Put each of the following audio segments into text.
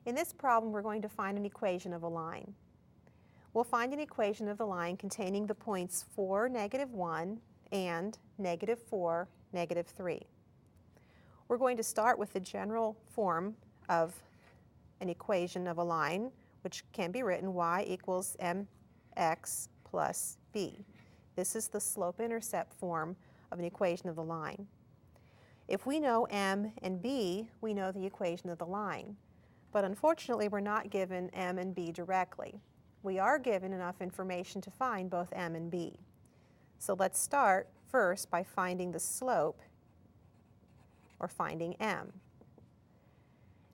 In this problem, we're going to find an equation of a line. We'll find an equation of the line containing the points 4, -1 and -4, -3. We're going to start with the general form of an equation of a line, which can be written y equals mx plus b. This is the slope-intercept form of an equation of the line. If we know m and b, we know the equation of the line. But unfortunately, we're not given m and b directly. We are given enough information to find both m and b. So let's start first by finding the slope, or finding m.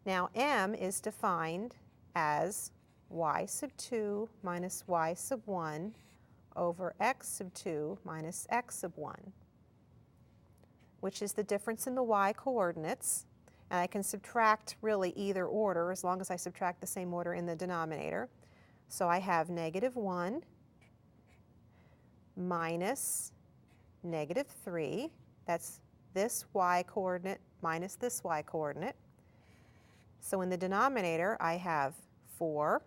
Now m is defined as y sub 2 minus y sub 1 over x sub 2 minus x sub 1, which is the difference in the y coordinates. And I can subtract really either order as long as I subtract the same order in the denominator. So I have -1 minus -3. That's this y coordinate minus this y coordinate. So in the denominator, I have 4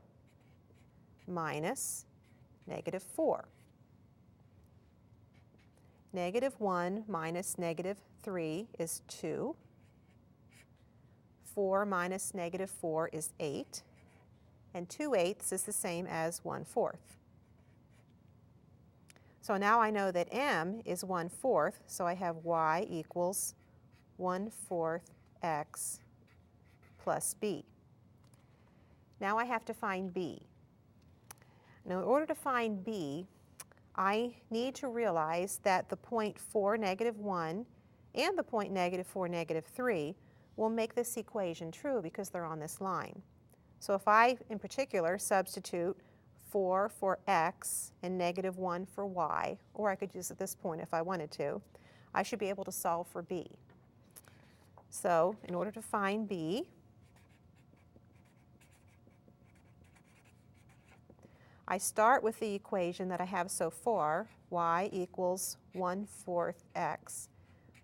minus -4. -1 minus -3 is 2. 4 minus -4 is 8. And 2/8 is the same as 1/4. So now I know that m is 1/4, so I have y equals 1/4 x plus b. Now I have to find b. Now in order to find b, I need to realize that the point 4, -1 and the point -4, -3 will make this equation true because they're on this line. So if I, in particular, substitute 4 for x and -1 for y, or I could use at this point if I wanted to, I should be able to solve for b. So in order to find b, I start with the equation that I have so far, y equals 1/4 x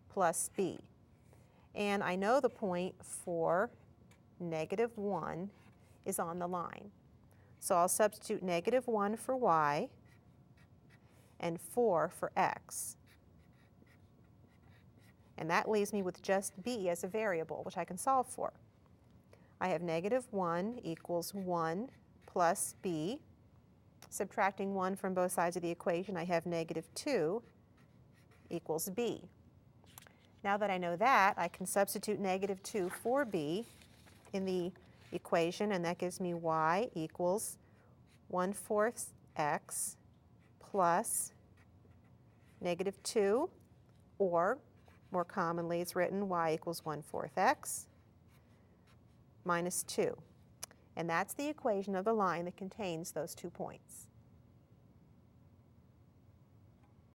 plus b. And I know the point for -1 is on the line. So I'll substitute -1 for y and 4 for x. And that leaves me with just b as a variable, which I can solve for. I have -1 equals 1 plus b. Subtracting 1 from both sides of the equation, I have -2 equals b. Now that I know that, I can substitute -2 for b in the equation, and that gives me y equals 1/4 x plus -2, or more commonly it's written y equals 1/4 x minus 2. And that's the equation of the line that contains those 2 points.